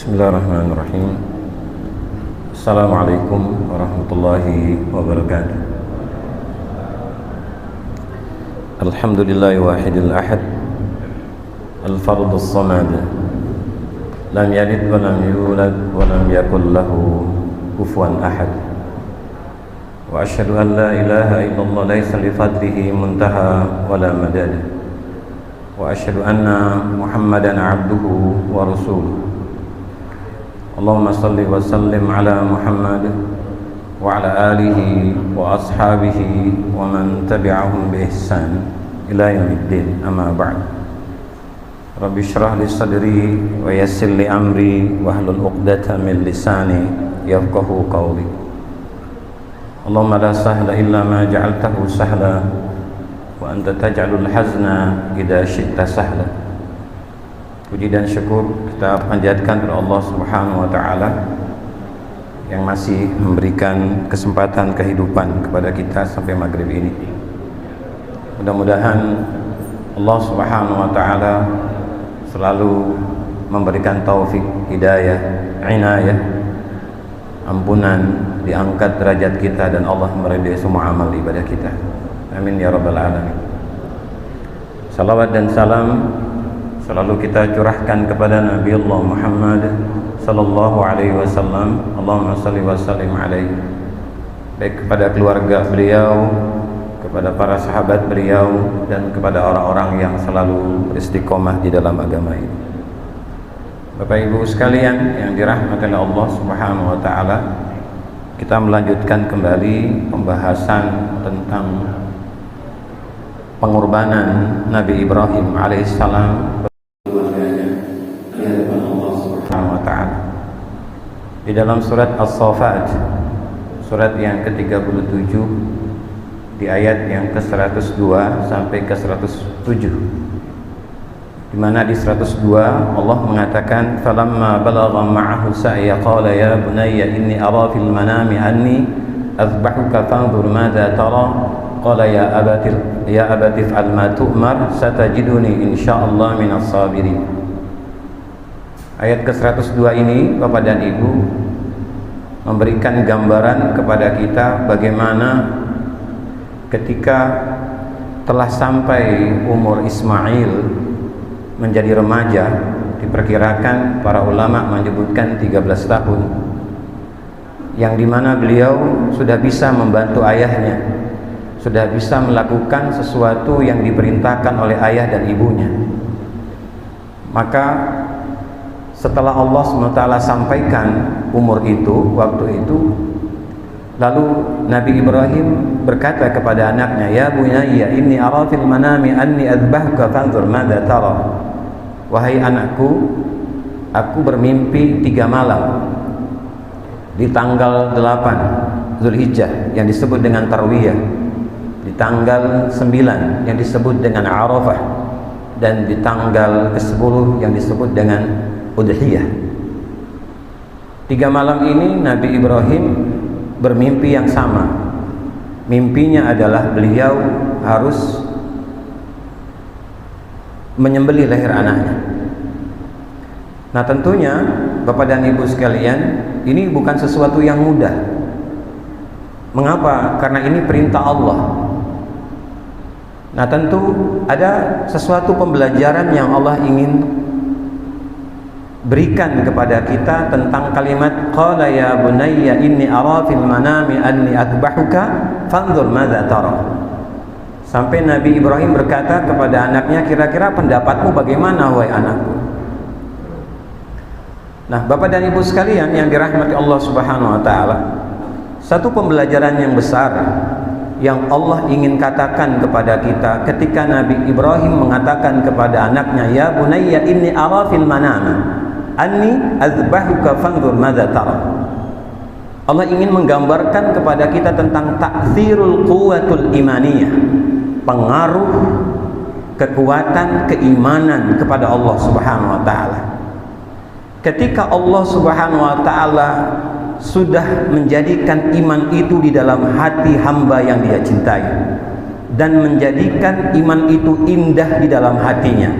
Bismillahirrahmanirrahim. Assalamualaikum warahmatullahi wabarakatuh. Alhamdulillahi wahidil ahad, al-fardus samad, lam yalid wa lam yulad wa lam yakul lahu kufuwan ahad. Wa asyhadu an la ilaha illallah laysa li fadlihi muntaha wa la madad. Wa asyhadu anna Muhammadan abduhu wa rasuluh. Allahumma salli wa sallim ala Muhammad wa ala alihi wa ashabihi wa man tabi'ahum bi ihsan ila yaumiddin, amma ba'd. Rabbi shrah li sadri wa yassir li amri wahlul 'uqdatam min lisani yafqahu qawli. Allahumma la sahla illa ma ja'altahu sahla wa anta taj'alul hazna idza syi'ta sahla. Puji dan syukur kita panjatkan kepada Allah Subhanahu wa taala yang masih memberikan kesempatan kehidupan kepada kita sampai maghrib ini. Mudah-mudahan Allah Subhanahu wa taala selalu memberikan taufik, hidayah, inayah, ampunan, diangkat derajat kita dan Allah meridai semua amal ibadah kita. Amin ya rabbal alamin. Salawat dan salam selalu kita curahkan kepada Nabi Allah Muhammad sallallahu alaihi wasallam. Allahumma salli wa sallim alaihi, baik kepada keluarga beliau, kepada para sahabat beliau, dan kepada orang-orang yang selalu istiqomah di dalam agama ini. Bapak Ibu sekalian yang dirahmati oleh Allah Subhanahu wa taala, kita melanjutkan kembali pembahasan tentang pengorbanan Nabi Ibrahim alaihissalam di dalam surat As-Saffat, surat yang ke-37, di ayat yang ke-102 sampai ke-107, di mana di 102 Allah mengatakan, falamma balagha ma'ahu sa'ya qala ya bunayya inni ara fil manami anni azbahuka fanzur madza tara qala ya abati if'al ma tu'mar satajiduni insyaallah minas sabirin. Ayat ke-102 ini Bapak dan Ibu memberikan gambaran kepada kita bagaimana ketika telah sampai umur Ismail menjadi remaja, diperkirakan para ulama menyebutkan 13 tahun, yang dimana beliau sudah bisa membantu ayahnya, sudah bisa melakukan sesuatu yang diperintahkan oleh ayah dan ibunya. Maka setelah Allah SWT sampaikan umur itu, waktu itu, lalu Nabi Ibrahim berkata kepada anaknya, ya bunayya inni ara fil manami anni adbahka fanzur madza tara. Wahai anakku, aku bermimpi 3 malam di tanggal 8 Zulhijjah yang disebut dengan Tarwiyah, di tanggal 9 yang disebut dengan Arafah, dan di tanggal ke-10 yang disebut dengan Udhiyah. 3 malam ini Nabi Ibrahim bermimpi yang sama. Mimpinya adalah beliau harus menyembelih leher anaknya. Nah, tentunya Bapak dan Ibu sekalian, ini bukan sesuatu yang mudah. Mengapa? Karena ini perintah Allah. Nah, tentu ada sesuatu pembelajaran yang Allah ingin berikan kepada kita tentang kalimat qala ya bunayya inni ara fil manami anni adbahuka fanzur madza tara. Sampai Nabi Ibrahim berkata kepada anaknya, kira-kira pendapatmu bagaimana wahai anakku? Nah, Bapak dan Ibu sekalian yang dirahmati Allah Subhanahu wa taala, satu pembelajaran yang besar yang Allah ingin katakan kepada kita ketika Nabi Ibrahim mengatakan kepada anaknya, ya bunayya inni ara fil manami anni azbahuka fanzur madza tara. Allah ingin menggambarkan kepada kita tentang ta'thirul quwwatul imaniyah, pengaruh kekuatan keimanan kepada Allah Subhanahu wa taala. Ketika Allah Subhanahu wa taala sudah menjadikan iman itu di dalam hati hamba yang Dia cintai dan menjadikan iman itu indah di dalam hatinya,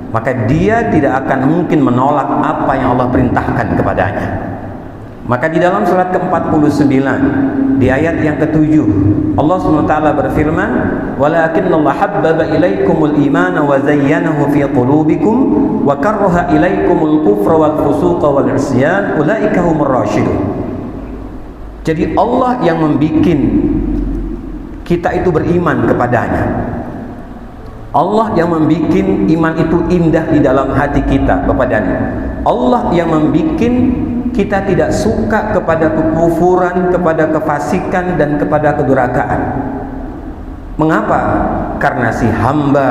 maka dia tidak akan mungkin menolak apa yang Allah perintahkan kepadanya. Maka di dalam surat ke-49 di ayat yang ke-7 Allah SWT berfirman, "Walakinnallaha habbaba ilaikumul imana wa zayyanahu fi qulubikum wa karraha ilaikumul kufra wal fusuqa wal isyan ulaika humur rasyidun." Jadi Allah yang membikin kita itu beriman kepadanya. Allah yang membikin iman itu indah di dalam hati kita kepadanya. Allah yang membikin kita tidak suka kepada kekufuran, kepada kefasikan, dan kepada kedurhakaan. Mengapa? Karena si hamba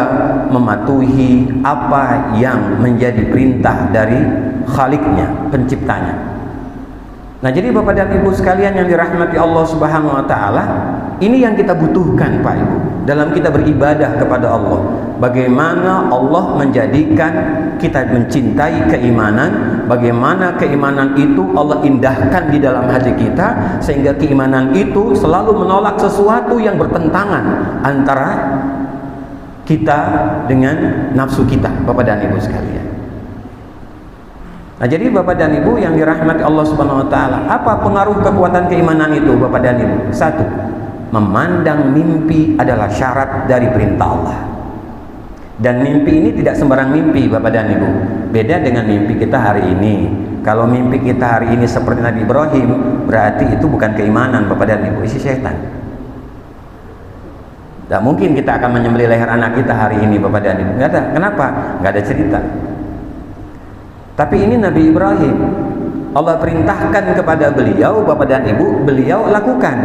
mematuhi apa yang menjadi perintah dari Khaliknya, penciptanya. Nah, jadi Bapak dan Ibu sekalian yang dirahmati Allah Subhanahu wa taala, ini yang kita butuhkan Pak Ibu dalam kita beribadah kepada Allah. Bagaimana Allah menjadikan kita mencintai keimanan, bagaimana keimanan itu Allah indahkan di dalam hati kita, sehingga keimanan itu selalu menolak sesuatu yang bertentangan antara kita dengan nafsu kita, Bapak dan Ibu sekalian. Nah, jadi Bapak dan Ibu yang dirahmati Allah Subhanahu wa taala, apa pengaruh kekuatan keimanan itu Bapak dan Ibu? Satu, memandang mimpi adalah syarat dari perintah Allah. Dan mimpi ini tidak sembarang mimpi Bapak dan Ibu. Beda dengan mimpi kita hari ini. Kalau mimpi kita hari ini seperti Nabi Ibrahim, berarti itu bukan keimanan Bapak dan Ibu, isi setan. Tidak mungkin kita akan menyembelih leher anak kita hari ini Bapak dan Ibu. Nggak ada. Kenapa? Nggak ada cerita. Tapi ini Nabi Ibrahim, Allah perintahkan kepada beliau, Bapak dan Ibu, beliau lakukan.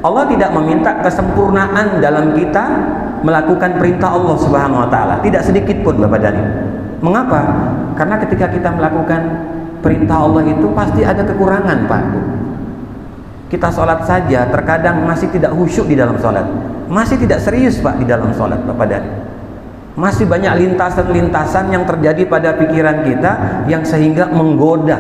Allah tidak meminta kesempurnaan dalam kita melakukan perintah Allah Subhanahu wa taala, tidak sedikit pun Bapak dan Ibu. Mengapa? Karena ketika kita melakukan perintah Allah itu pasti ada kekurangan Pak. Kita sholat saja terkadang masih tidak khusyuk di dalam sholat, masih tidak serius Pak di dalam sholat Bapak dan Ibu. Masih banyak lintasan-lintasan yang terjadi pada pikiran kita yang sehingga menggoda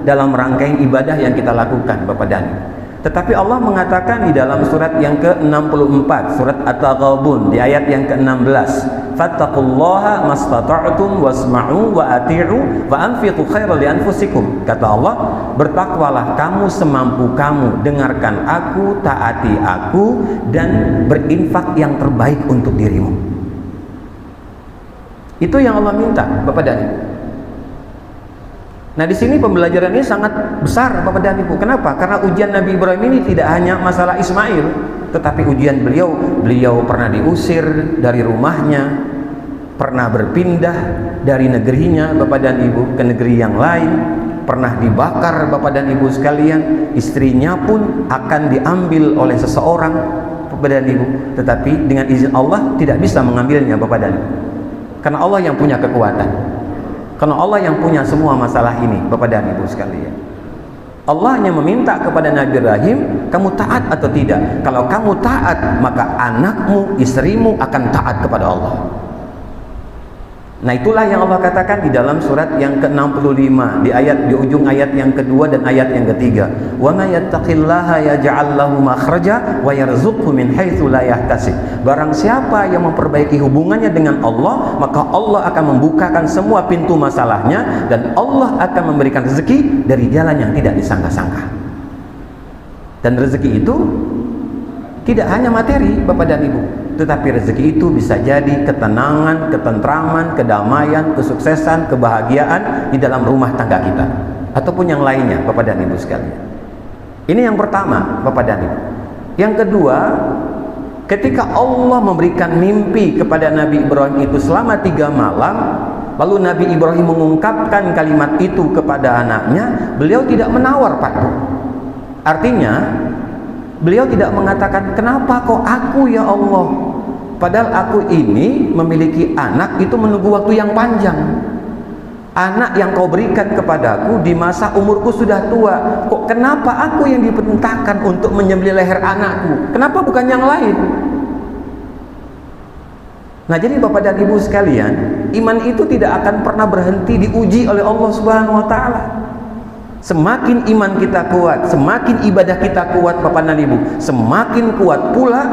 dalam rangkaian ibadah yang kita lakukan Bapak dan Ibu. Tetapi Allah mengatakan di dalam surat yang ke-64, surat At-Taghabun di ayat yang ke-16, "Fattaqullaha mastata'tum wasma'u wa ati'u wa anfiqu khairan li anfusikum." Kata Allah, bertakwalah kamu semampu kamu, dengarkan aku, taati aku, dan berinfak yang terbaik untuk dirimu. Itu yang Allah minta Bapak dan Ibu. Nah, di sini pembelajaran ini sangat besar Bapak dan Ibu. Kenapa? Karena ujian Nabi Ibrahim ini tidak hanya masalah Ismail, tetapi ujian beliau pernah diusir dari rumahnya, pernah berpindah dari negerinya Bapak dan Ibu ke negeri yang lain, pernah dibakar Bapak dan Ibu sekalian, istrinya pun akan diambil oleh seseorang Bapak dan Ibu, tetapi dengan izin Allah tidak bisa mengambilnya Bapak dan Ibu. Karena Allah yang punya kekuatan, karena Allah yang punya semua masalah ini Bapak dan Ibu sekalian. Allah hanya meminta kepada Nabi Ibrahim, kamu taat atau tidak? Kalau kamu taat, maka anakmu, istrimu akan taat kepada Allah. Nah, itulah yang Allah katakan di dalam surat yang ke-65 di ujung ayat yang kedua dan ayat yang ketiga. Wa may yattaqillaha yaj'al lahu makhraja wa yarzuqhu min haitsu la yahtasib. Barang siapa yang memperbaiki hubungannya dengan Allah, maka Allah akan membukakan semua pintu masalahnya dan Allah akan memberikan rezeki dari jalan yang tidak disangka-sangka. Dan rezeki itu tidak hanya materi Bapak dan Ibu, tetapi rezeki itu bisa jadi ketenangan, ketentraman, kedamaian, kesuksesan, kebahagiaan di dalam rumah tangga kita ataupun yang lainnya Bapak dan Ibu sekalian. Ini yang pertama Bapak dan Ibu. Yang kedua, ketika Allah memberikan mimpi kepada Nabi Ibrahim itu selama 3 malam, lalu Nabi Ibrahim mengungkapkan kalimat itu kepada anaknya, beliau tidak menawar Pak. Artinya beliau tidak mengatakan, kenapa kok aku ya Allah, padahal aku ini memiliki anak itu menunggu waktu yang panjang. Anak yang kau berikan kepadaku di masa umurku sudah tua, kok kenapa aku yang diperintahkan untuk menyembelih leher anakku, kenapa bukan yang lain? Nah, jadi Bapak dan Ibu sekalian, iman itu tidak akan pernah berhenti diuji oleh Allah Subhanahu wa taala. Semakin iman kita kuat, semakin ibadah kita kuat Bapak dan Ibu, semakin kuat pula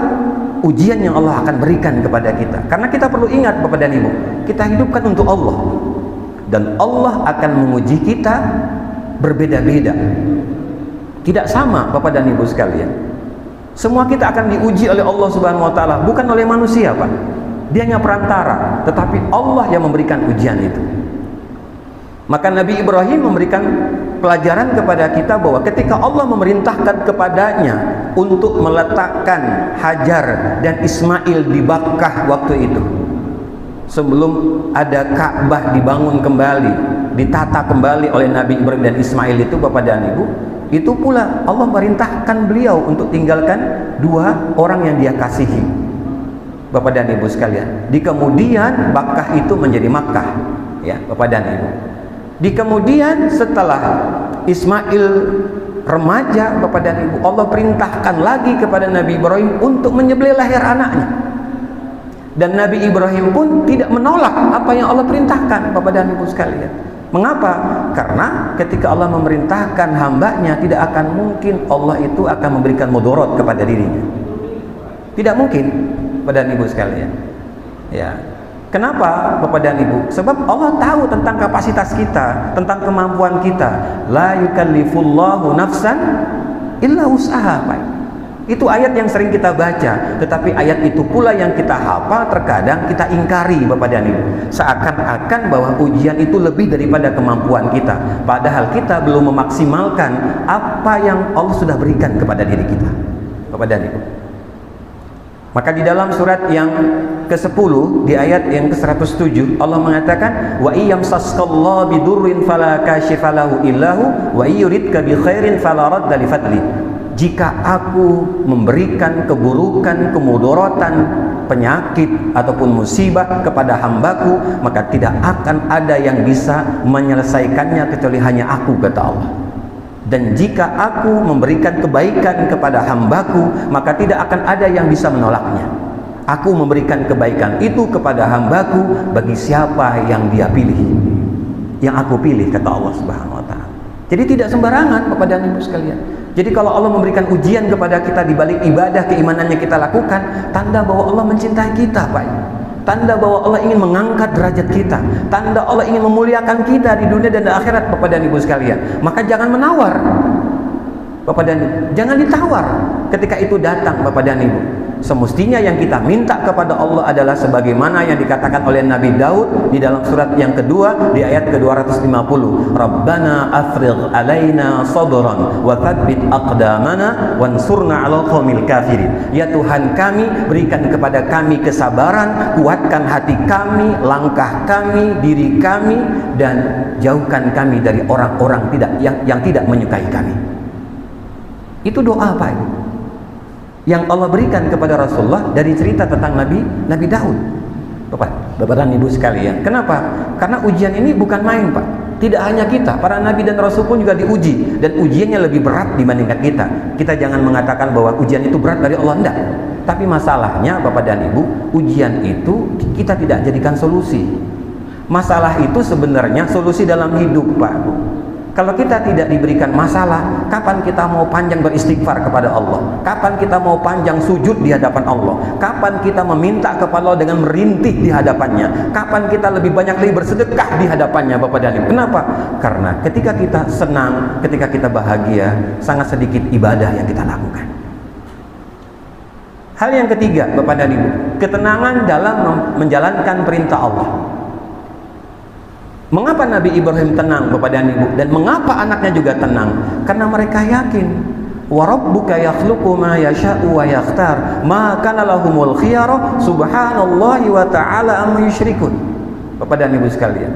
ujian yang Allah akan berikan kepada kita. Karena kita perlu ingat Bapak dan Ibu, kita hidupkan untuk Allah, dan Allah akan menguji kita berbeda-beda, tidak sama Bapak dan Ibu sekalian. Semua kita akan diuji oleh Allah Subhanahu wa taala, bukan oleh manusia, Pak. Dia hanya perantara, tetapi Allah yang memberikan ujian itu. Maka Nabi Ibrahim memberikan pelajaran kepada kita bahwa ketika Allah memerintahkan kepadanya untuk meletakkan Hajar dan Ismail di Bakkah waktu itu, sebelum ada Ka'bah dibangun kembali, ditata kembali oleh Nabi Ibrahim dan Ismail itu Bapak dan Ibu, itu pula Allah merintahkan beliau untuk tinggalkan dua orang yang dia kasihi Bapak dan Ibu sekalian. Di kemudian Bakkah itu menjadi Makkah, ya Bapak dan Ibu. Di kemudian setelah Ismail remaja Bapak dan Ibu, Allah perintahkan lagi kepada Nabi Ibrahim untuk menyembelih leher anaknya. Dan Nabi Ibrahim pun tidak menolak apa yang Allah perintahkan Bapak dan Ibu sekalian. Mengapa? Karena ketika Allah memerintahkan hambanya, tidak akan mungkin Allah itu akan memberikan mudarat kepada dirinya. Tidak mungkin Bapak dan Ibu sekalian. Ya. Kenapa Bapak dan Ibu? Sebab Allah tahu tentang kapasitas kita, tentang kemampuan kita. La yukallifullahu nafsan illa usaha. Itu ayat yang sering kita baca, tetapi ayat itu pula yang kita hafal terkadang kita ingkari Bapak dan Ibu. Seakan-akan bahwa ujian itu lebih daripada kemampuan kita, padahal kita belum memaksimalkan apa yang Allah sudah berikan kepada diri kita Bapak dan Ibu. Maka di dalam surat yang ke-10 di ayat yang ke-107 Allah mengatakan wa iyyamsaskallahu bidurrin fala kashifalahu illahu wa yuridka bi khairin fala radda li fadli. Jika aku memberikan keburukan, kemudaratan, penyakit ataupun musibah kepada hambaku, maka tidak akan ada yang bisa menyelesaikannya kecuali hanya aku, kata Allah. Dan jika aku memberikan kebaikan kepada hambaku, maka tidak akan ada yang bisa menolaknya. Aku memberikan kebaikan itu kepada hambaku bagi siapa yang dia pilih, yang aku pilih, kata Allah Subhanahu wa ta'ala. Jadi tidak sembarangan Bapak dan Ibu sekalian. Jadi kalau Allah memberikan ujian kepada kita di balik ibadah keimanan yang kita lakukan, tanda bahwa Allah mencintai kita, Pak. Tanda bahwa Allah ingin mengangkat derajat kita, tanda Allah ingin memuliakan kita di dunia dan di akhirat Bapak dan Ibu sekalian. Maka jangan menawar Bapak dan Ibu, jangan ditawar ketika itu datang Bapak dan Ibu. Semestinya yang kita minta kepada Allah adalah sebagaimana yang dikatakan oleh Nabi Daud di dalam surat yang kedua di ayat ke-250. Rabbana afrigh alaina sabran wa tsabbit aqdamana wansurna 'alal qaumil kafirin. Ya Tuhan kami, berikan kepada kami kesabaran, kuatkan hati kami, langkah kami, diri kami, dan jauhkan kami dari orang-orang yang tidak menyukai kami. Itu doa Pak yang Allah berikan kepada Rasulullah dari cerita tentang Nabi Daud. Bapak dan Ibu sekalian, kenapa? Karena ujian ini bukan main Pak. Tidak hanya kita, para Nabi dan Rasul pun juga diuji, dan ujiannya lebih berat dibandingkan kita. Kita jangan mengatakan bahwa ujian itu berat dari Allah, enggak. Tapi masalahnya Bapak dan Ibu, ujian itu kita tidak jadikan solusi. Masalah itu sebenarnya solusi dalam hidup Pak Bu. Kalau kita tidak diberikan masalah, kapan kita mau panjang beristighfar kepada Allah? Kapan kita mau panjang sujud di hadapan Allah? Kapan kita meminta kepada Allah dengan merintih di hadapannya? Kapan kita lebih banyak lagi bersedekah di hadapannya Bapak dan Ibu? Kenapa? Karena ketika kita senang, ketika kita bahagia, sangat sedikit ibadah yang kita lakukan. Hal yang ketiga Bapak dan Ibu, ketenangan dalam menjalankan perintah Allah. Mengapa Nabi Ibrahim tenang Bapak dan Ibu, dan mengapa anaknya juga tenang? Karena mereka yakin wa rabbuka yakhluqu ma yasha'u wa yakhtar ma kana lahumul khiyarah subhanallahi wa ta'ala amma yusyrikun. Bapak dan Ibu sekalian,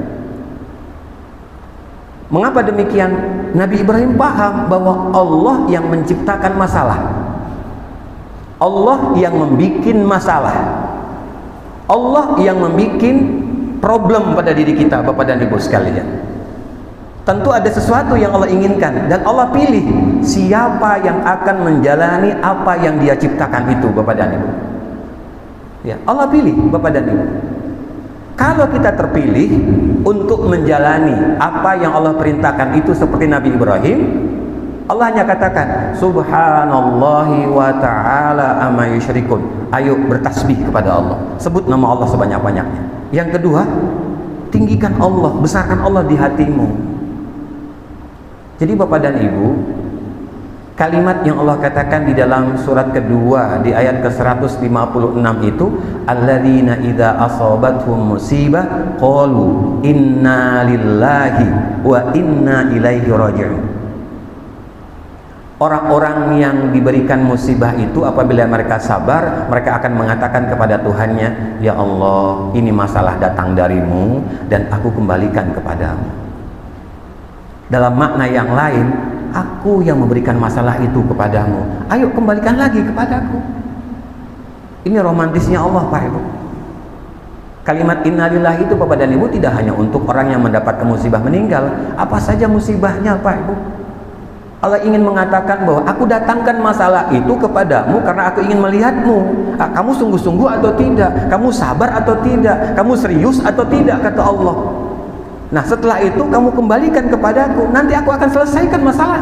mengapa demikian? Nabi Ibrahim paham bahwa Allah yang menciptakan masalah, Allah yang membikin masalah, Allah yang membikin problem pada diri kita Bapak dan Ibu sekalian. Tentu ada sesuatu yang Allah inginkan, dan Allah pilih siapa yang akan menjalani apa yang Dia ciptakan itu Bapak dan Ibu. Ya, Allah pilih Bapak dan Ibu. Kalau kita terpilih untuk menjalani apa yang Allah perintahkan itu seperti Nabi Ibrahim, Allah hanya katakan subhanallahi wa ta'ala amma yusyrikun. Ayo bertasbih kepada Allah, sebut nama Allah sebanyak-banyaknya. Yang kedua, tinggikan Allah, besarkan Allah di hatimu. Jadi Bapak dan Ibu, kalimat yang Allah katakan di dalam surat kedua di ayat ke-156 itu, alladzina idza asabathum musibah qalu inna lillahi wa inna ilaihi raji'un. Orang-orang yang diberikan musibah itu apabila mereka sabar, mereka akan mengatakan kepada Tuhannya, ya Allah, ini masalah datang darimu dan aku kembalikan kepadamu. Dalam makna yang lain, aku yang memberikan masalah itu kepadamu, ayo kembalikan lagi kepadaku. Ini romantisnya Allah, Pak Ibu. Kalimat innalillahi itu Bapak dan Ibu tidak hanya untuk orang yang mendapatkan musibah meninggal, apa saja musibahnya, Pak Ibu. Allah ingin mengatakan bahwa aku datangkan masalah itu kepadamu karena aku ingin melihatmu. Kamu sungguh-sungguh atau tidak? Kamu sabar atau tidak? Kamu serius atau tidak? Kata Allah. Nah, setelah itu kamu kembalikan kepadaku, nanti aku akan selesaikan masalah.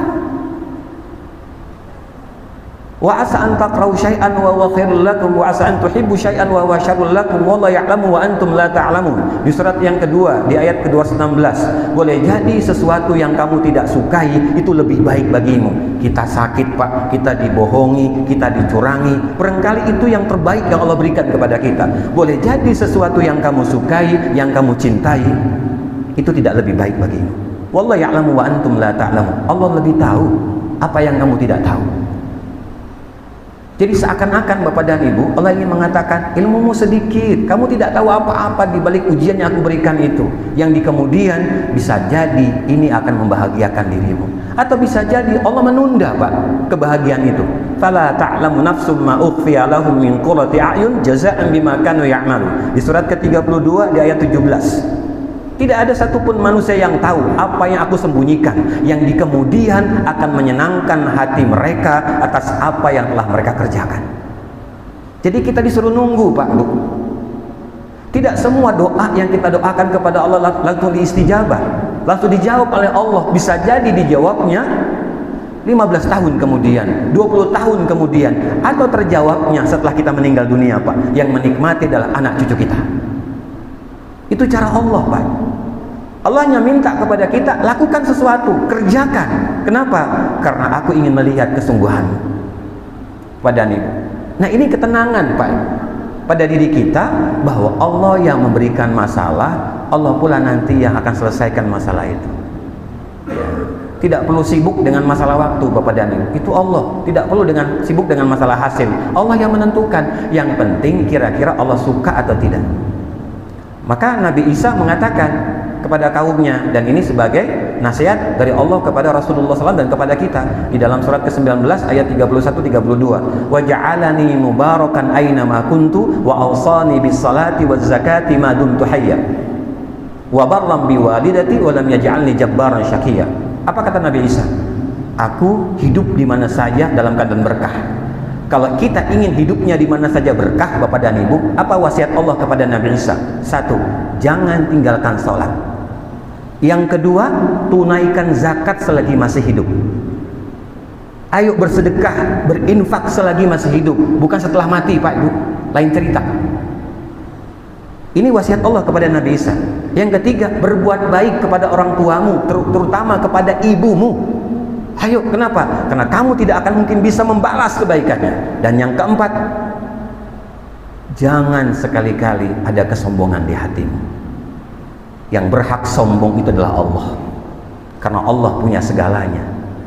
Wa asa an taqra'u syai'an wa huwa khairul lakum wa asa an tuhibbu syai'an wa huwa syarrul lakum wallahu ya'lamu wa antum la ta'lamun. Di surat yang kedua di ayat ke-216, boleh jadi sesuatu yang kamu tidak sukai itu lebih baik bagimu. Kita sakit, Pak, kita dibohongi, kita dicurangi, barangkali itu yang terbaik yang Allah berikan kepada kita. Boleh jadi sesuatu yang kamu sukai, yang kamu cintai itu tidak lebih baik bagimu. Wallahu ya'lamu wa antum la ta'lamun. Allah lebih tahu apa yang kamu tidak tahu. Jadi seakan-akan Bapak dan Ibu, Allah ingin mengatakan ilmumu sedikit, kamu tidak tahu apa-apa di balik ujian yang aku berikan itu, yang di kemudian bisa jadi ini akan membahagiakan dirimu, atau bisa jadi Allah menunda, Pak, kebahagiaan itu. Fala ta'lamu nafsum ma ukhfiya lahum min qurrati a'yun jazaa'an bima kanu ya'malu. Di surat ke-32 di ayat 17. Tidak ada satupun manusia yang tahu apa yang aku sembunyikan, yang di kemudian akan menyenangkan hati mereka atas apa yang telah mereka kerjakan. Jadi kita disuruh nunggu, Pak, Bu. Tidak semua doa yang kita doakan kepada Allah langsung diistijabah, langsung dijawab oleh Allah. Bisa jadi dijawabnya 15 tahun kemudian, 20 tahun kemudian, atau terjawabnya setelah kita meninggal dunia, Pak. Yang menikmati adalah anak cucu kita. Itu cara Allah, Pak. Allah hanya minta kepada kita, lakukan sesuatu, kerjakan. Kenapa? Karena aku ingin melihat kesungguhanmu. Pada Ibu. Nah, ini ketenangan, Pak, pada diri kita bahwa Allah yang memberikan masalah, Allah pula nanti yang akan selesaikan masalah itu. Ya. Tidak perlu sibuk dengan masalah waktu, Bapak dan Ibu. Itu Allah. Tidak perlu sibuk dengan masalah hasil. Allah yang menentukan. Yang penting kira-kira Allah suka atau tidak. Maka Nabi Isa mengatakan kepada kaumnya, dan ini sebagai nasihat dari Allah kepada Rasulullah SAW dan kepada kita di dalam surat ke-19 ayat 31-32. Wa ja'alani mubarakan aina ma kuntu wa awsani bis salati waz zakati ma dumtu hayya wa barram bi walidati wa lam yaj'alni jabbaran syaqiyya. Apa kata Nabi Isa? Aku hidup di mana saja dalam keadaan berkah. Kalau kita ingin hidupnya di mana saja berkah, Bapak dan Ibu, apa wasiat Allah kepada Nabi Isa? Satu, jangan tinggalkan sholat. Yang kedua, tunaikan zakat selagi masih hidup. Ayo bersedekah, berinfak selagi masih hidup, bukan setelah mati, Pak Ibu. Lain cerita. Ini wasiat Allah kepada Nabi Isa. Yang ketiga, berbuat baik kepada orang tuamu, terutama kepada ibumu. Ayo, kenapa? Karena kamu tidak akan mungkin bisa membalas kebaikannya. Dan yang keempat, jangan sekali-kali ada kesombongan di hatimu. Yang berhak sombong itu adalah Allah, karena Allah punya segalanya.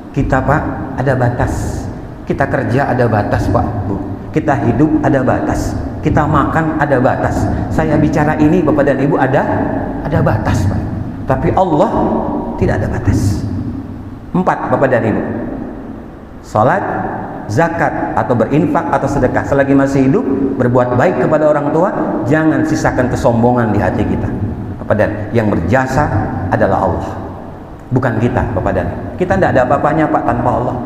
Kita, Pak, ada batas. Kita kerja ada batas, Pak, Bu. Kita hidup ada batas. Kita makan ada batas. Saya bicara ini, Bapak dan Ibu, ada batas, Pak. Tapi Allah tidak ada batas. 4, Bapak dan Ibu, salat, zakat atau berinfak atau sedekah selagi masih hidup, berbuat baik kepada orang tua, jangan sisakan kesombongan di hati kita. Bapak dan yang berjasa adalah Allah, bukan kita, Bapak dan kita tidak ada apa-apanya, Pak, tanpa Allah.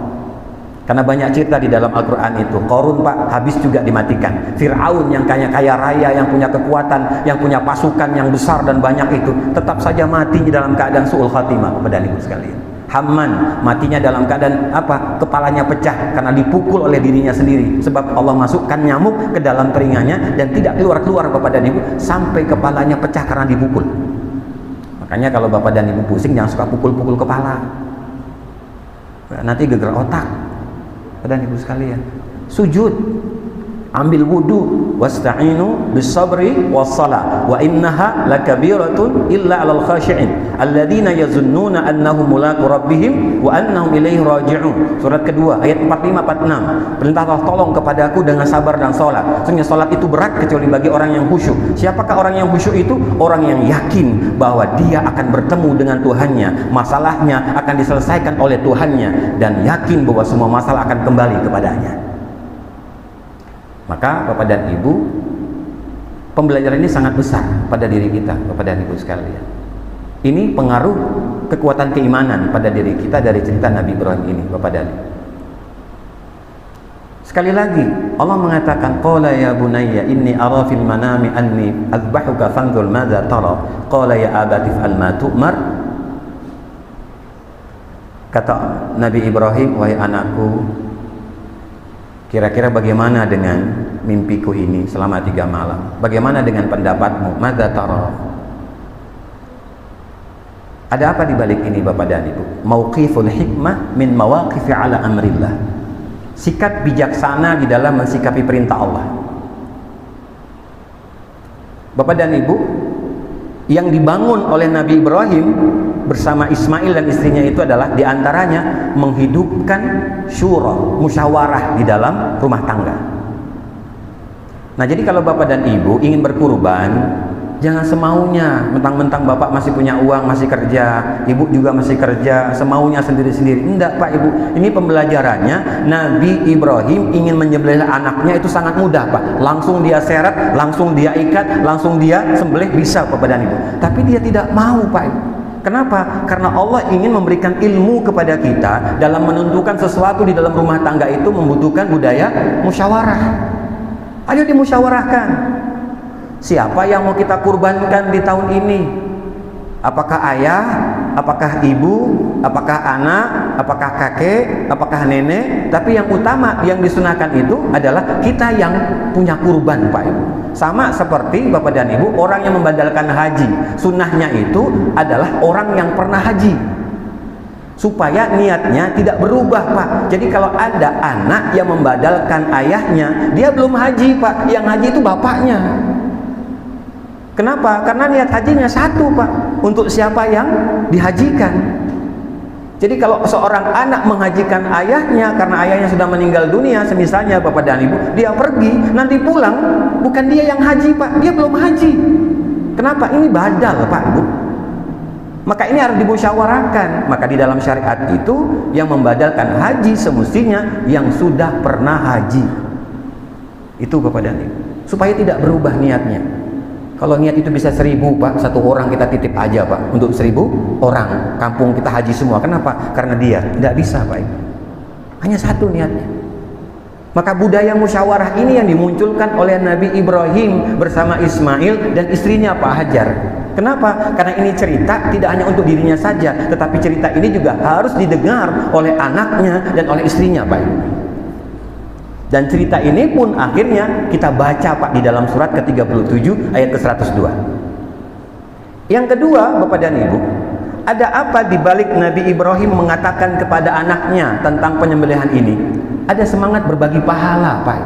Karena banyak cerita di dalam Al-Quran itu. Qarun, Pak, habis juga dimatikan. Fir'aun yang kaya raya, yang punya kekuatan, yang punya pasukan yang besar dan banyak itu, tetap saja mati di dalam keadaan su'ul khatimah, Bapak dan Ibu sekalian. Hamman, matinya dalam keadaan apa? Kepalanya pecah karena dipukul oleh dirinya sendiri. Sebab Allah masukkan nyamuk ke dalam telinganya dan tidak keluar-keluar Bapak dan Ibu sampai kepalanya pecah karena dipukul. Makanya kalau Bapak dan Ibu pusing jangan suka pukul-pukul kepala. Nanti geger otak. Bapak dan Ibu sekalian. Sujud, ambil wudu, wasta'inu bis-sabri was-shalah wa innaha lakabiratun illa 'alal khashi'in alladzina yazunnuna annahum mulaqu rabbihim wa annahum ilaihi raji'un. Surat kedua ayat 45 46. Perintahlah tolong kepadaku dengan sabar dan salat. Sesungguhnya salat itu berat kecuali bagi orang yang khusyuk. Siapakah orang yang khusyuk itu? Orang yang yakin bahwa dia akan bertemu dengan Tuhannya, masalahnya akan diselesaikan oleh Tuhannya, dan yakin bahwa semua masalah akan kembali kepadanya. Maka Bapak dan Ibu, pembelajaran ini sangat besar pada diri kita, Bapak dan Ibu sekalian. Ini pengaruh kekuatan keimanan pada diri kita dari cerita Nabi Ibrahim ini, Bapak dan Ibu. Sekali lagi Allah mengatakan, qala ya bunayya inni ara fil manami anni azbahuka fanzur madza tara, qala ya abati fa'al ma tu'mar. Kata Nabi Ibrahim, wahai anakku, kira-kira bagaimana dengan mimpiku ini selama 3 malam? Bagaimana dengan pendapatmu? Madza tara? Ada apa di balik ini Bapak dan Ibu? Mauqiful hikmah min mawaqifi ala amrillah. Sikap bijaksana di dalam mensikapi perintah Allah. Bapak dan Ibu, yang dibangun oleh Nabi Ibrahim bersama Ismail dan istrinya itu adalah diantaranya menghidupkan syura, musyawarah di dalam rumah tangga. Nah, jadi kalau Bapak dan Ibu ingin berkurban, jangan semaunya, mentang-mentang Bapak masih punya uang, masih kerja, Ibu juga masih kerja, semaunya sendiri-sendiri. Enggak Pak Ibu, ini pembelajarannya. Nabi Ibrahim ingin menyembelih anaknya itu sangat mudah Pak. Langsung dia seret, langsung dia ikat, langsung dia sembelih, bisa Bapak dan Ibu. Tapi dia tidak mau Pak Ibu. Kenapa? Karena Allah ingin memberikan ilmu kepada kita dalam menentukan sesuatu di dalam rumah tangga itu membutuhkan budaya musyawarah. Ayo dimusyawarahkan. Siapa yang mau kita kurbankan di tahun ini? Apakah ayah? Apakah ibu? Apakah anak? Apakah kakek? Apakah nenek? Tapi yang utama yang disunahkan itu adalah kita yang punya kurban Pak Ibu. Sama seperti Bapak dan Ibu, orang yang membadalkan haji, sunnahnya itu adalah orang yang pernah haji, supaya niatnya tidak berubah Pak. Jadi kalau ada anak yang membadalkan ayahnya, dia belum haji Pak, yang haji itu bapaknya. Kenapa? Karena niat hajinya satu Pak, untuk siapa yang dihajikan. Jadi kalau seorang anak menghajikan ayahnya karena ayahnya sudah meninggal dunia, semisalnya Bapak dan Ibu, dia pergi, nanti pulang, bukan dia yang haji Pak, dia belum haji. Kenapa? Ini badal Pak Ibu. Maka ini harus dimusyawarahkan. Maka di dalam syariat itu yang membadalkan haji semestinya yang sudah pernah haji. Itu Bapak dan Ibu, supaya tidak berubah niatnya. Kalau niat itu bisa 1000 Pak, satu orang kita titip aja Pak, untuk 1000 orang, kampung kita haji semua. Kenapa? Karena dia tidak bisa Pak. Hanya satu niatnya. Maka budaya musyawarah ini yang dimunculkan oleh Nabi Ibrahim bersama Ismail dan istrinya Pak Hajar. Kenapa? Karena ini cerita tidak hanya untuk dirinya saja, tetapi cerita ini juga harus didengar oleh anaknya dan oleh istrinya Pak. Dan cerita ini pun akhirnya kita baca Pak di dalam surat ke-37 ayat ke-102. Yang kedua Bapak dan Ibu, ada apa di balik Nabi Ibrahim mengatakan kepada anaknya tentang penyembelihan ini? Ada semangat berbagi pahala Pak.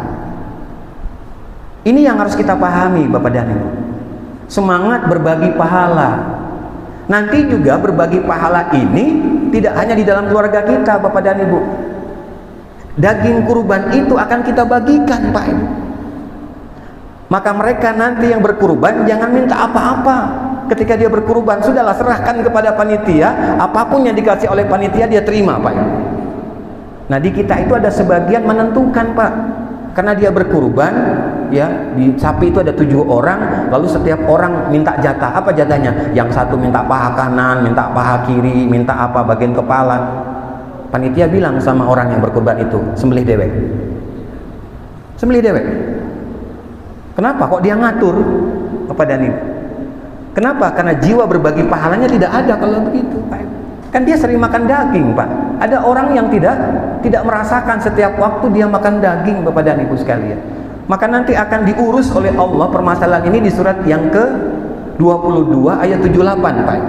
Ini yang harus kita pahami Bapak dan Ibu. Semangat berbagi pahala. Nanti juga berbagi pahala ini tidak hanya di dalam keluarga kita Bapak dan Ibu. Daging kurban itu akan kita bagikan Pak Ibu. Maka mereka nanti yang berkurban jangan minta apa-apa ketika dia berkurban. Sudahlah, serahkan kepada panitia, apapun yang dikasih oleh panitia dia terima Pak Ibu. Nah di kita itu ada sebagian menentukan Pak, karena dia berkurban ya, di sapi itu ada 7 orang, lalu setiap orang minta jatah. Apa jatahnya? Yang satu minta paha kanan, minta paha kiri, minta apa bagian kepala. Panitia bilang sama orang yang berkurban itu, sembelih dewek. Sembelih dewek. Kenapa? Kok dia ngatur kepada Ibu? Kenapa? Karena jiwa berbagi pahalanya tidak ada kalau begitu Pak Ibu. Kan dia sering makan daging, Pak. Ada orang yang tidak merasakan setiap waktu dia makan daging, Bapak dan Ibu sekalian. Maka nanti akan diurus oleh Allah permasalahan ini di surat yang ke-22 ayat 78, Pak.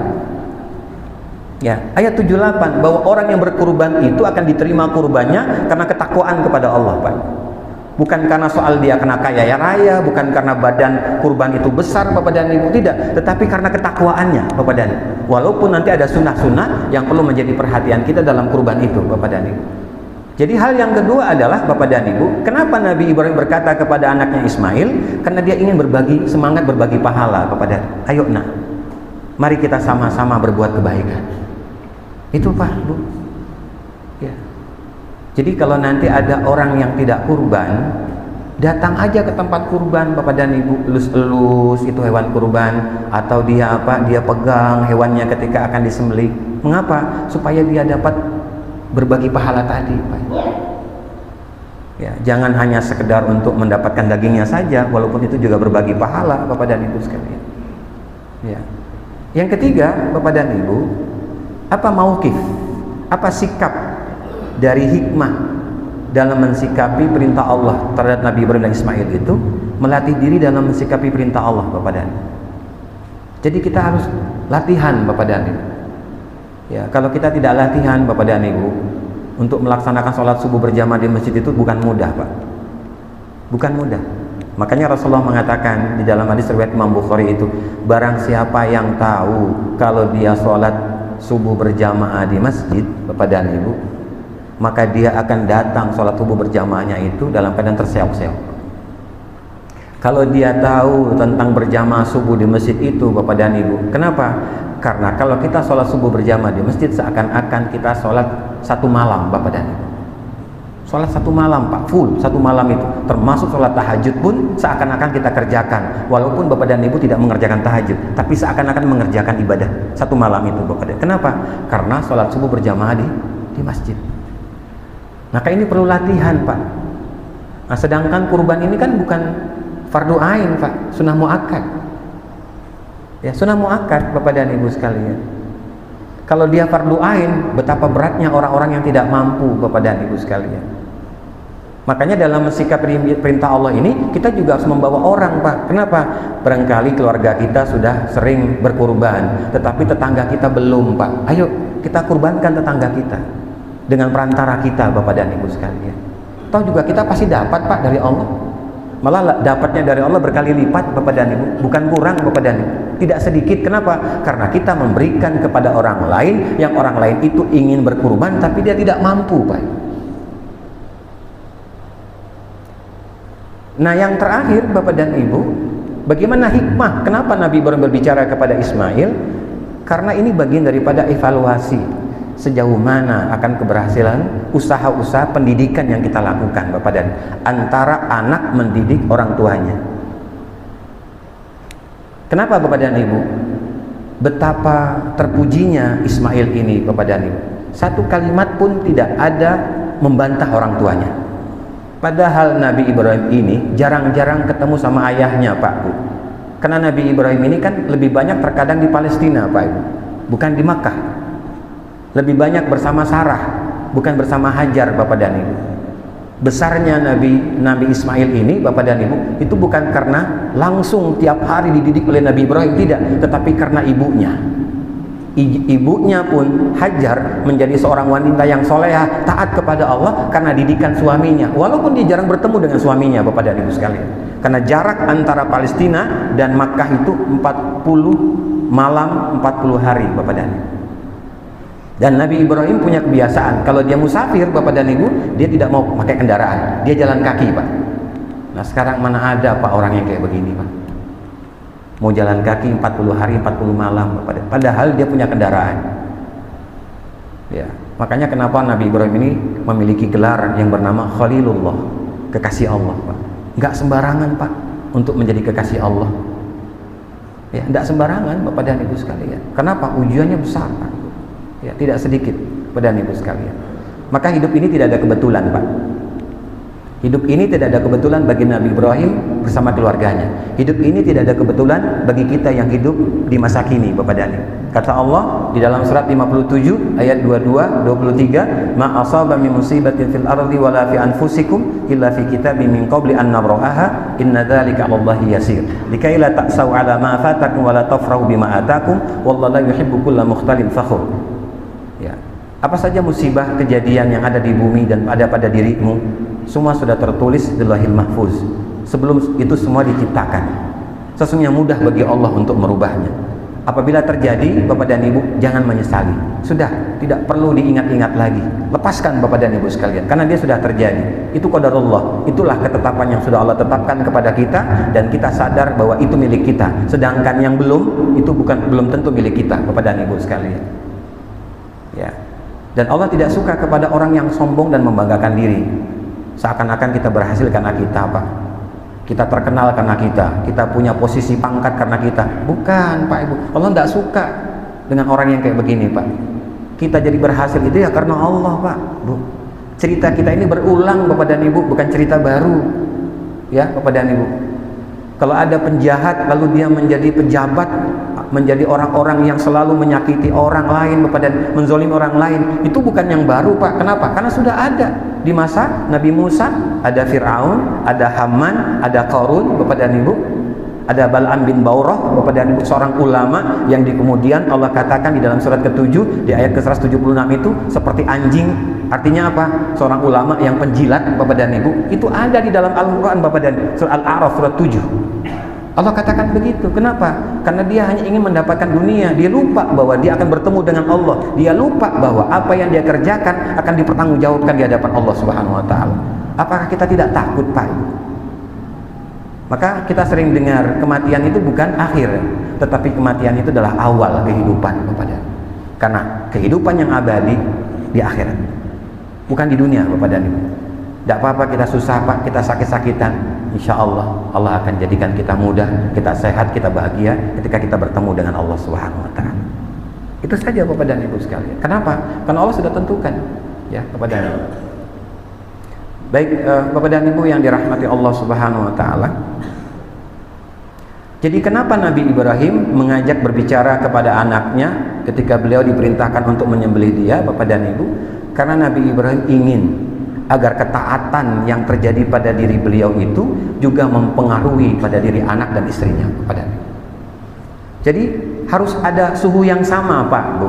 Ya, ayat 78 bahwa orang yang berkurban itu akan diterima kurbannya karena ketakwaan kepada Allah, Pak. Bukan karena soal dia kena kaya raya, bukan karena badan kurban itu besar, Bapak dan Ibu, tidak, tetapi karena ketakwaannya, Bapak dan Ibu. Walaupun nanti ada sunnah-sunnah yang perlu menjadi perhatian kita dalam kurban itu, Bapak dan Ibu. Jadi hal yang kedua adalah, Bapak dan Ibu, kenapa Nabi Ibrahim berkata kepada anaknya Ismail? Karena dia ingin berbagi, semangat berbagi pahala, Bapak dan Ibu. Ayo nak, mari kita sama-sama berbuat kebaikan. Itu Pak, Bu. Ya. Jadi kalau nanti ada orang yang tidak kurban, datang aja ke tempat kurban, Bapak dan Ibu, elus-elus itu hewan kurban, atau dia dia pegang hewannya ketika akan disembelih. Mengapa? Supaya dia dapat berbagi pahala tadi, Pak. Ya, jangan hanya sekedar untuk mendapatkan dagingnya saja, walaupun itu juga berbagi pahala, Bapak dan Ibu sekalian. Ya. Yang ketiga, Bapak dan Ibu, apa mauqif? Apa sikap dari hikmah dalam mensikapi perintah Allah terhadap Nabi Ibrahim dan Ismail itu? Melatih diri dalam mensikapi perintah Allah, Bapak dan Ibu. Jadi kita harus latihan, Bapak dan Ibu. Ya, kalau kita tidak latihan, Bapak dan Ibu, untuk melaksanakan sholat subuh berjamaah di masjid itu bukan mudah, Pak. Bukan mudah. Makanya Rasulullah mengatakan di dalam hadis riwayat Imam Bukhari itu, barang siapa yang tahu kalau dia sholat subuh berjamaah di masjid, Bapak dan Ibu, maka dia akan datang sholat subuh berjamaahnya itu dalam keadaan terseok-seok. Kalau dia tahu tentang berjamaah subuh di masjid itu, Bapak dan Ibu, kenapa? Karena kalau kita sholat subuh berjamaah di masjid, seakan-akan kita sholat satu malam, Bapak dan Ibu. Sholat satu malam, Pak, full satu malam itu, termasuk sholat tahajud pun seakan-akan kita kerjakan, walaupun Bapak dan Ibu tidak mengerjakan tahajud, tapi seakan-akan mengerjakan ibadah satu malam itu, Bapak dan Ibu. Kenapa? Karena sholat subuh berjamaah di masjid. Maka ini perlu latihan, Pak. Nah, sedangkan kurban ini kan bukan fardu ain, Pak, sunnah muakkad. Ya, sunnah muakkad, Bapak dan Ibu sekalian. Kalau dia fardu ain, betapa beratnya orang-orang yang tidak mampu, Bapak dan Ibu sekalian. Makanya dalam sikap perintah Allah ini, kita juga harus membawa orang, Pak. Kenapa? Barangkali keluarga kita sudah sering berkurban, tetapi tetangga kita belum, Pak. Ayo kita kurbankan tetangga kita dengan perantara kita, Bapak dan Ibu sekalian. Tahu juga kita pasti dapat, Pak, dari Allah. Malah dapatnya dari Allah berkali lipat, Bapak dan Ibu, bukan kurang, Bapak dan Ibu. Tidak sedikit. Kenapa? Karena kita memberikan kepada orang lain, yang orang lain itu ingin berkurban tapi dia tidak mampu, Pak. Nah, yang terakhir, Bapak dan Ibu, bagaimana hikmah? Kenapa Nabi Ibrahim berbicara kepada Ismail? Karena ini bagian daripada evaluasi sejauh mana akan keberhasilan usaha-usaha pendidikan yang kita lakukan, Bapak dan antara anak mendidik orang tuanya. Kenapa, Bapak dan Ibu? Betapa terpujinya Ismail ini, Bapak dan Ibu. Satu kalimat pun tidak ada membantah orang tuanya. Padahal Nabi Ibrahim ini jarang-jarang ketemu sama ayahnya, Pak, Bu. Karena Nabi Ibrahim ini kan lebih banyak terkadang di Palestina, Pak, Ibu, bukan di Makkah. Lebih banyak bersama Sarah, bukan bersama Hajar, Bapak dan Ibu. Besarnya Nabi Ismail ini, Bapak dan Ibu, itu bukan karena langsung tiap hari dididik oleh Nabi Ibrahim, tidak, tetapi karena ibunya. Ibunya pun Hajar menjadi seorang wanita yang solehah, taat kepada Allah karena didikan suaminya, walaupun dia jarang bertemu dengan suaminya, Bapak dan Ibu sekalian. Karena jarak antara Palestina dan Makkah itu 40 malam 40 hari, Bapak dan Ibu. Dan Nabi Ibrahim punya kebiasaan, kalau dia musafir, Bapak dan Ibu, dia tidak mau pakai kendaraan, dia jalan kaki, Pak. Nah, sekarang mana ada, Pak, orang yang kayak begini, Pak, mau jalan kaki 40 hari 40 malam, Bapak. Padahal dia punya kendaraan. Ya, makanya kenapa Nabi Ibrahim ini memiliki gelar yang bernama Khalilullah, kekasih Allah, Pak. Nggak sembarangan, Pak, untuk menjadi kekasih Allah. Ya, nggak sembarangan, Bapak dan Ibu sekalian. Kenapa? Ujiannya besar, Pak. Ya, tidak sedikit, Bapak dan Ibu sekalian. Maka hidup ini tidak ada kebetulan, Pak. Hidup ini tidak ada kebetulan bagi Nabi Ibrahim bersama keluarganya. Hidup ini tidak ada kebetulan bagi kita yang hidup di masa kini, Bapak dan Ibu. Kata Allah di dalam surat 57 ayat 22 23, "Ma asaba min musibatin fil ardi wala fi anfusikum illa fi kitabim min qabli an nabraha inna dzalika 'alallahi yasir. Likai la ta'sau 'ala ma fatakum wa la tafrahu bima atakum wallahu la yuhibbu kulla mukhtalin fakhur." Ya. Apa saja musibah kejadian yang ada di bumi dan ada pada dirimu, semua sudah tertulis di Lauhil Mahfuz. Sebelum itu semua diciptakan. Sesungguhnya mudah bagi Allah untuk merubahnya. Apabila terjadi, Bapak dan Ibu, jangan menyesali. Sudah, tidak perlu diingat-ingat lagi. Lepaskan Bapak dan Ibu sekalian, karena dia sudah terjadi. Itu qadarullah. Itulah ketetapan yang sudah Allah tetapkan kepada kita, dan kita sadar bahwa itu milik kita. Sedangkan yang belum, itu belum tentu milik kita, Bapak dan Ibu sekalian. Ya. Dan Allah tidak suka kepada orang yang sombong dan membanggakan diri. Seakan-akan kita berhasil karena kita, Pak. Kita terkenal karena kita punya posisi pangkat karena kita. Bukan, Pak Ibu. Allah tidak suka dengan orang yang kayak begini, Pak. Kita jadi berhasil itu ya karena Allah, Pak. Bu. Cerita kita ini berulang, Bapak dan Ibu, bukan cerita baru. Ya, Bapak dan Ibu. Kalau ada penjahat lalu dia menjadi pejabat, menjadi orang-orang yang selalu menyakiti orang lain, Bapak, dan menzolimi orang lain, itu bukan yang baru, Pak. Kenapa? Karena sudah ada di masa Nabi Musa. Ada Fir'aun, ada Haman, ada Qarun, Bapak dan Ibu. Ada Bal'am bin Baurah, Bapak dan Ibu, seorang ulama yang kemudian Allah katakan di dalam surat ke-7 di ayat ke-176 itu seperti anjing. Artinya apa? Seorang ulama yang penjilat, Bapak dan Ibu. Itu ada di dalam Al-Quran, Bapak dan surat Al-A'raf surat 7. Allah katakan begitu. Kenapa? Karena dia hanya ingin mendapatkan dunia. Dia lupa bahwa dia akan bertemu dengan Allah. Dia lupa bahwa apa yang dia kerjakan akan dipertanggungjawabkan di hadapan Allah Subhanahu wa taala. Apakah kita tidak takut, Pak? Maka kita sering dengar kematian itu bukan akhir, tetapi kematian itu adalah awal kehidupan, Bapak dan. Karena kehidupan yang abadi di akhirat, bukan di dunia, Bapak dan Ibu. Tidak apa-apa kita susah, Pak, kita sakit-sakitan. Insya Allah, Allah akan jadikan kita mudah, kita sehat, kita bahagia ketika kita bertemu dengan Allah Subhanahu wa taala. Itu saja, Bapak dan Ibu sekalian. Kenapa? Karena Allah sudah tentukan, ya, Bapak dan Ibu. Baik, Bapak dan Ibu yang dirahmati Allah Subhanahu wa taala. Jadi kenapa Nabi Ibrahim mengajak berbicara kepada anaknya ketika beliau diperintahkan untuk menyembelih dia, Bapak dan Ibu? Karena Nabi Ibrahim ingin agar ketaatan yang terjadi pada diri beliau itu juga mempengaruhi pada diri anak dan istrinya, Bapak dan Ibu. Jadi harus ada suhu yang sama, Pak, Bu.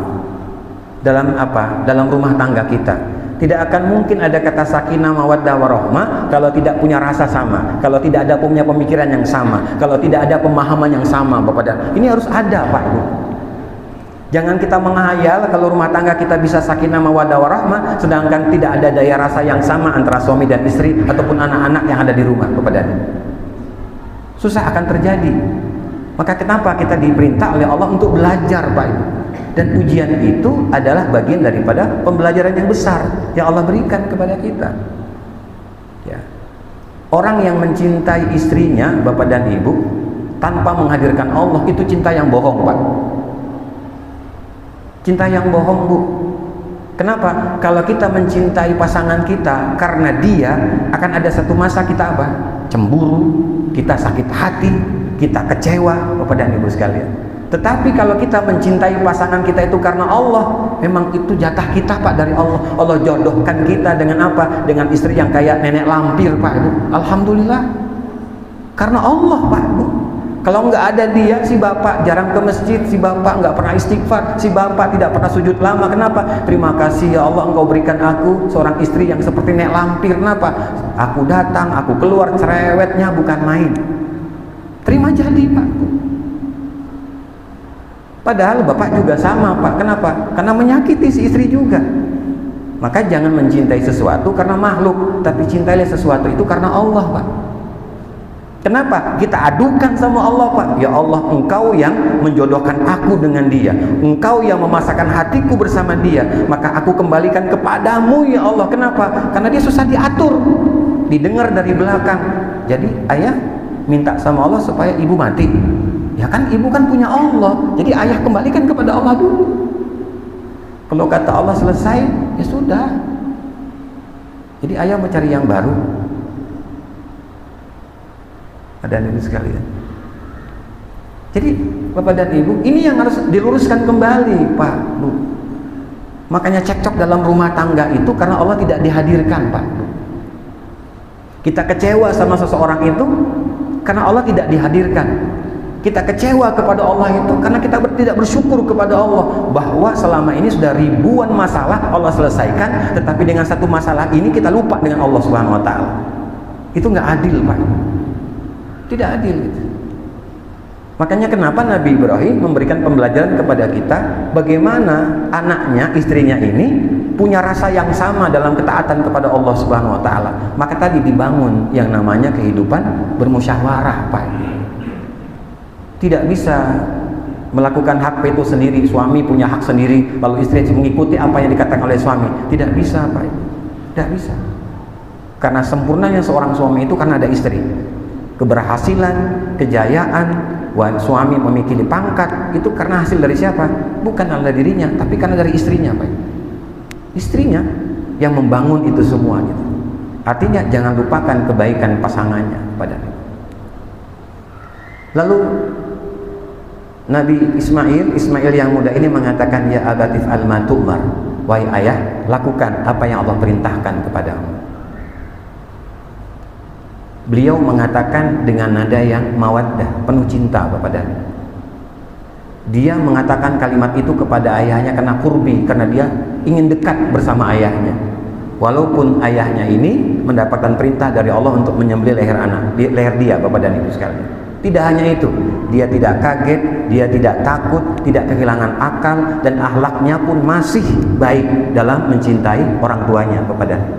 Dalam apa? Dalam rumah tangga kita. Tidak akan mungkin ada kata sakinah, mawaddah, warahmah kalau tidak punya rasa sama, kalau tidak ada punya pemikiran yang sama, kalau tidak ada pemahaman yang sama, Bapak dan ini harus ada, Pak, Bu. Jangan kita menghayal kalau rumah tangga kita bisa sakinah, mawaddah, warahmah sedangkan tidak ada daya rasa yang sama antara suami dan istri ataupun anak-anak yang ada di rumah, Bapak dan susah akan terjadi. Maka kenapa kita diperintah oleh Allah untuk belajar, Pak Ibu? Dan ujian itu adalah bagian daripada pembelajaran yang besar yang Allah berikan kepada kita. Ya. Orang yang mencintai istrinya, Bapak dan Ibu, tanpa menghadirkan Allah, itu cinta yang bohong, Pak. Cinta yang bohong, Bu. Kenapa? Kalau kita mencintai pasangan kita karena dia, akan ada satu masa kita apa? Cemburu, kita sakit hati, kita kecewa, Bapak dan Ibu sekalian. Tetapi kalau kita mencintai pasangan kita itu karena Allah, memang itu jatah kita, Pak, dari Allah. Allah jodohkan kita dengan apa? Dengan istri yang kayak nenek lampir, Pak, Ibu. Alhamdulillah. Karena Allah, Pak, Ibu. Kalau nggak ada dia, si bapak jarang ke masjid, si bapak nggak pernah istighfar, si bapak tidak pernah sujud lama. Kenapa? Terima kasih ya Allah, Engkau berikan aku seorang istri yang seperti nenek lampir. Kenapa? Aku datang, aku keluar, cerewetnya bukan main. Terima jadi, Pak. Padahal bapak juga sama, Pak. Kenapa? Karena menyakiti si istri juga. Maka jangan mencintai sesuatu karena makhluk, tapi cintailah sesuatu itu karena Allah, Pak. Kenapa? Kita adukan sama Allah, Pak. Ya Allah, Engkau yang menjodohkan aku dengan dia, Engkau yang memasakkan hatiku bersama dia, maka aku kembalikan kepadamu, ya Allah. Kenapa? Karena dia susah diatur, didengar dari belakang. Jadi ayah minta sama Allah supaya ibu mati. Ya kan, ibu kan punya Allah, jadi ayah kembalikan kepada Allah dulu. Kalau kata Allah selesai, ya sudah. Jadi ayah mau cari yang baru. Bapak dan Ibu sekalian. Jadi Bapak dan Ibu, ini yang harus diluruskan kembali Pak Bu. Makanya cekcok dalam rumah tangga itu karena Allah tidak dihadirkan Pak Bu. Kita kecewa sama seseorang itu karena Allah tidak dihadirkan. Kita kecewa kepada Allah itu karena kita tidak bersyukur kepada Allah bahwa selama ini sudah ribuan masalah Allah selesaikan, tetapi dengan satu masalah ini kita lupa dengan Allah Subhanahu wa taala. Itu nggak adil Pak. Tidak adil gitu. Makanya kenapa Nabi Ibrahim memberikan pembelajaran kepada kita bagaimana anaknya, istrinya ini punya rasa yang sama dalam ketaatan kepada Allah Subhanahu wa taala. Maka tadi dibangun yang namanya kehidupan bermusyawarah, Pak. Tidak bisa melakukan hak veto sendiri, suami punya hak sendiri lalu istri mengikuti apa yang dikatakan oleh suami. Tidak bisa, Pak. Tidak bisa. Karena sempurnanya seorang suami itu karena ada istri. Keberhasilan, kejayaan, suami memiliki pangkat itu karena hasil dari siapa? Bukan dari dirinya, tapi karena dari istrinya, Pak. Istrinya yang membangun itu semua gitu. Artinya jangan lupakan kebaikan pasangannya padanya. Lalu Nabi Ismail yang muda ini mengatakan, ya abatif al-matumar, wahai ayah, lakukan apa yang Allah perintahkan kepadamu. Beliau mengatakan dengan nada yang mawaddah, penuh cinta kepada dia. Mengatakan kalimat itu kepada ayahnya karena kurbi, karena dia ingin dekat bersama ayahnya. Walaupun ayahnya ini mendapatkan perintah dari Allah untuk menyembelih leher dia, Bapak dan Ibu sekalian. Tidak hanya itu, dia tidak kaget, dia tidak takut, tidak kehilangan akal, dan akhlaknya pun masih baik dalam mencintai orang tuanya, Bapak dan Ibu.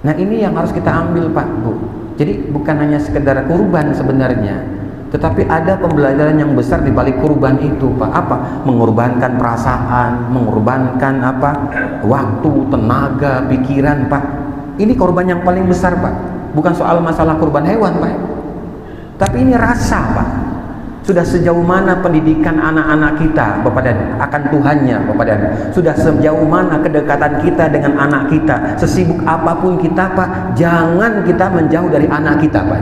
Nah, ini yang harus kita ambil, Pak Bu. Jadi bukan hanya sekedar kurban sebenarnya, tetapi ada pembelajaran yang besar di balik kurban itu, Pak. Apa? Mengorbankan perasaan, mengorbankan apa? Waktu, tenaga, pikiran, Pak. Ini korban yang paling besar, Pak. Bukan soal masalah kurban hewan, Pak. Tapi ini rasa, Pak. Sudah sejauh mana pendidikan anak-anak kita, Bapak dan akan Tuhannya, Bapak dan sudah sejauh mana kedekatan kita dengan anak kita. Sesibuk apapun kita, Pak, jangan kita menjauh dari anak kita, Pak.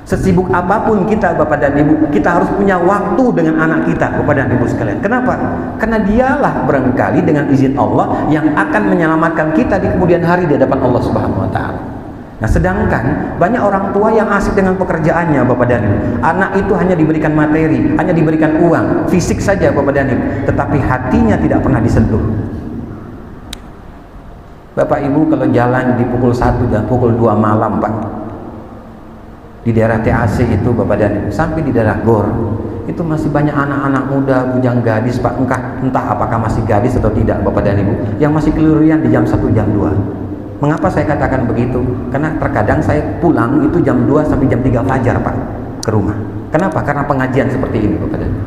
Sesibuk apapun kita, Bapak dan Ibu, kita harus punya waktu dengan anak kita, Bapak dan Ibu sekalian. Kenapa? Karena dialah barangkali dengan izin Allah yang akan menyelamatkan kita di kemudian hari di hadapan Allah Subhanahu wa taala. Nah, sedangkan banyak orang tua yang asik dengan pekerjaannya, Bapak dan Ibu. Anak itu hanya diberikan materi, hanya diberikan uang, fisik saja, Bapak dan Ibu, tetapi hatinya tidak pernah disentuh. Bapak Ibu kalau jalan di pukul 1 dan pukul 2 malam, Pak, di daerah TAC itu, Bapak dan Ibu, sampai di daerah GOR, itu masih banyak anak-anak muda, bujang gadis, Pak, entah apakah masih gadis atau tidak, Bapak dan Ibu, yang masih keluyuran di jam 1, jam 2. Mengapa saya katakan begitu? Karena terkadang saya pulang itu jam 2 sampai jam 3 fajar, Pak, ke rumah. Kenapa? Karena pengajian seperti ini, Bapak dan Ibu.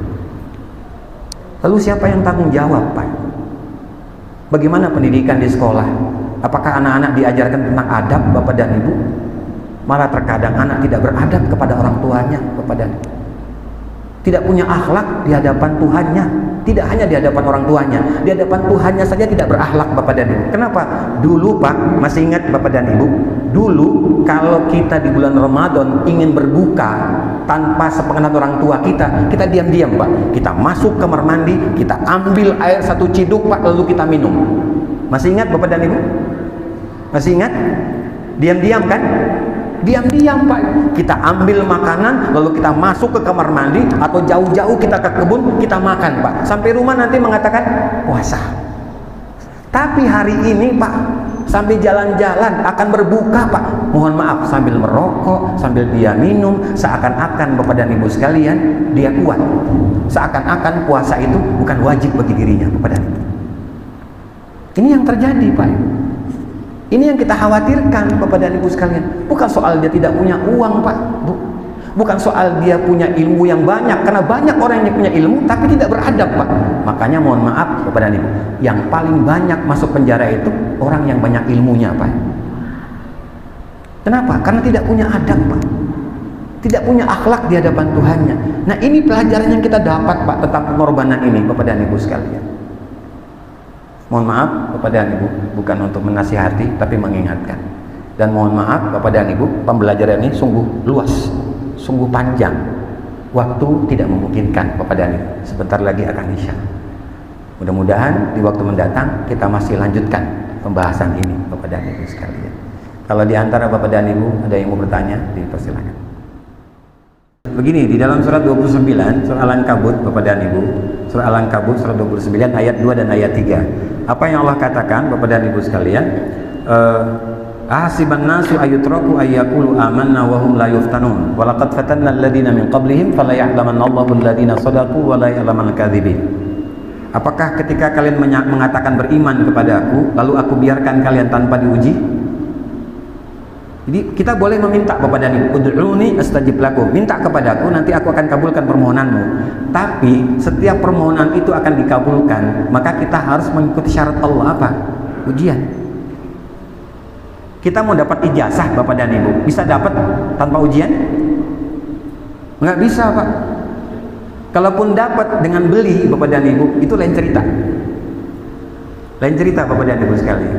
Lalu siapa yang tanggung jawab, Pak? Bagaimana pendidikan di sekolah? Apakah anak-anak diajarkan tentang adab, Bapak dan Ibu? Malah terkadang anak tidak beradab kepada orang tuanya, Bapak dan Ibu. Tidak punya akhlak di hadapan Tuhannya. Tidak hanya di hadapan orang tuanya, di hadapan Tuhannya saja tidak berakhlak, Bapak dan Ibu. Kenapa? Dulu, Pak, masih ingat Bapak dan Ibu, dulu kalau kita di bulan Ramadan ingin berbuka tanpa sepengetahuan orang tua kita diam-diam, Pak. Kita masuk kamar mandi, kita ambil air 1 ciduk, Pak, lalu kita minum. Masih ingat Bapak dan Ibu? Masih ingat? Diam-diam kan? Diam-diam, Pak, kita ambil makanan lalu kita masuk ke kamar mandi atau jauh-jauh kita ke kebun, kita makan, Pak, sampai rumah nanti mengatakan puasa. Tapi hari ini, Pak, sampai jalan-jalan akan berbuka, Pak, mohon maaf, sambil merokok, sambil dia minum, seakan-akan Bapak dan Ibu sekalian dia kuat, seakan-akan puasa itu bukan wajib bagi dirinya, Bapak dan Ibu. Ini yang terjadi, Pak. Ini yang kita khawatirkan, Bapak dan Ibu sekalian. Bukan soal dia tidak punya uang, Pak, Bu. Bukan soal dia punya ilmu yang banyak, karena banyak orang yang punya ilmu tapi tidak beradab, Pak. Makanya mohon maaf, Bapak dan Ibu, yang paling banyak masuk penjara itu orang yang banyak ilmunya, Pak. Kenapa? Karena tidak punya adab, Pak. Tidak punya akhlak di hadapan Tuhannya. Nah, ini pelajaran yang kita dapat, Pak, tentang pengorbanan ini, Bapak dan Ibu sekalian. Mohon maaf, Bapak dan Ibu, bukan untuk menasihati tapi mengingatkan. Dan mohon maaf Bapak dan Ibu, pembelajaran ini sungguh luas, sungguh panjang. Waktu tidak memungkinkan Bapak dan Ibu. Sebentar lagi akan isya. Mudah-mudahan di waktu mendatang kita masih lanjutkan pembahasan ini Bapak dan Ibu sekalian. Kalau di antara Bapak dan Ibu ada yang mau bertanya, dipersilakan. Begini, di dalam surat 29, surah Al-Ankabut Bapak dan Ibu, surah Al-Ankabut surat 29 ayat 2 dan ayat 3. Apa yang Allah katakan Bapak dan Ibu sekalian? Ahasiban nasu ayutraku ayyaqulu amanna wa hum la yuftanun wa laqad fatanna alladziina min qablihim fala ya'lamanna Allahu alladziina shadaqu wa la ya'lamanal kadzibin. Apakah ketika kalian mengatakan beriman kepada aku, lalu aku biarkan kalian tanpa diuji? Jadi kita boleh meminta Bapak dan Ibu, ud'uni astajib lakum, minta kepadaku nanti aku akan kabulkan permohonanmu. Tapi setiap permohonan itu akan dikabulkan, maka kita harus mengikuti syarat Allah apa? Ujian. Kita mau dapat ijazah Bapak dan Ibu, bisa dapat tanpa ujian? Nggak bisa Pak. Kalaupun dapat dengan beli Bapak dan Ibu, itu lain cerita. Lain cerita Bapak dan Ibu sekalian.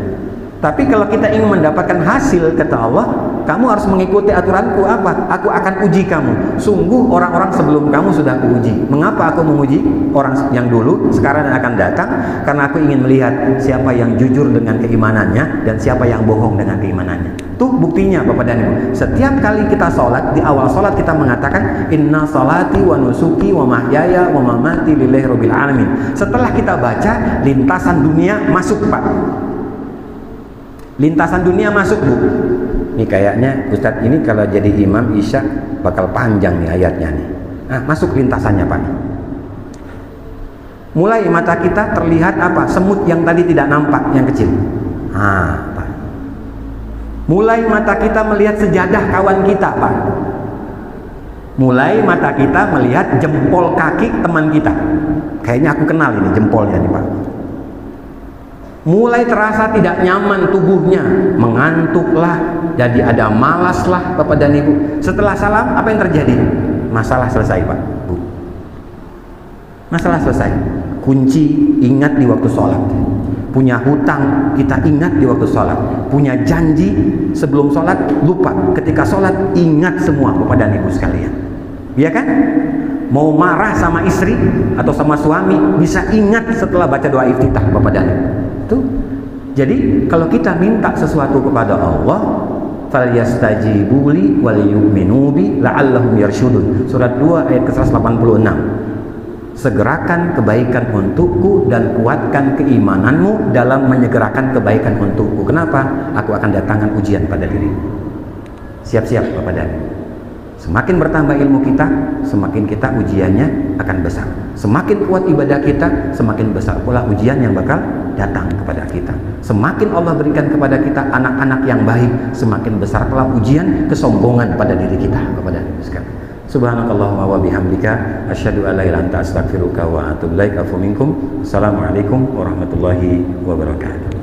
Tapi kalau kita ingin mendapatkan hasil, kata Allah, kamu harus mengikuti aturanku apa? Aku akan uji kamu. Sungguh orang-orang sebelum kamu sudah aku uji. Mengapa aku menguji orang yang dulu, sekarang dan akan datang? Karena aku ingin melihat siapa yang jujur dengan keimanannya dan siapa yang bohong dengan keimanannya. Itu buktinya Bapak dan Ibu. Setiap kali kita sholat, di awal sholat kita mengatakan inna sholati wa nusuki wa mahyaya wa mamati lillahi rabbil alamin. Setelah kita baca, lintasan dunia masuk Pak. Lintasan dunia masuk Bu. Ini kayaknya Ustadz ini kalau jadi imam isya bakal panjang nih ayatnya nih. Nah, masuk lintasannya Pak. Mulai mata kita terlihat apa? Semut yang tadi tidak nampak, yang kecil. Pak. Mulai mata kita melihat sejadah kawan kita Pak. Mulai mata kita melihat jempol kaki teman kita. Kayaknya aku kenal ini jempolnya nih Pak. Mulai terasa tidak nyaman tubuhnya, mengantuklah, jadi ada malaslah Bapak dan Ibu. Setelah salam, apa yang terjadi? Masalah selesai Pak, Bu. Masalah selesai. Kunci ingat di waktu sholat. Punya hutang kita ingat di waktu sholat. Punya janji sebelum sholat lupa. Ketika sholat ingat semua Bapak dan Ibu sekalian. Iya kan? Mau marah sama istri atau sama suami bisa ingat setelah baca doa iftitah Bapak dan Ibu. Tuh. Jadi kalau kita minta sesuatu kepada Allah, falyastajibu li wal yu'minu bi la'allahum yarshudun. Surat 2 ayat ke-186. Segerakan kebaikan untukku dan kuatkan keimananmu dalam menyegerakan kebaikan untukku. Kenapa? Aku akan datangkan ujian pada dirimu. Siap-siap Bapak dan Ibu. Semakin bertambah ilmu kita, semakin kita ujiannya akan besar. Semakin kuat ibadah kita, semakin besar pula ujian yang bakal datang kepada kita. Semakin Allah berikan kepada kita anak-anak yang baik, semakin besar pula ujian kesombongan pada diri kita kepada Ibu sekalian. Subhanakallahumma wa bihamdika asyhadu an la ilaha illa anta astaghfiruka wa atubu ilaik. Afu minkum. Assalamualaikum warahmatullahi wabarakatuh.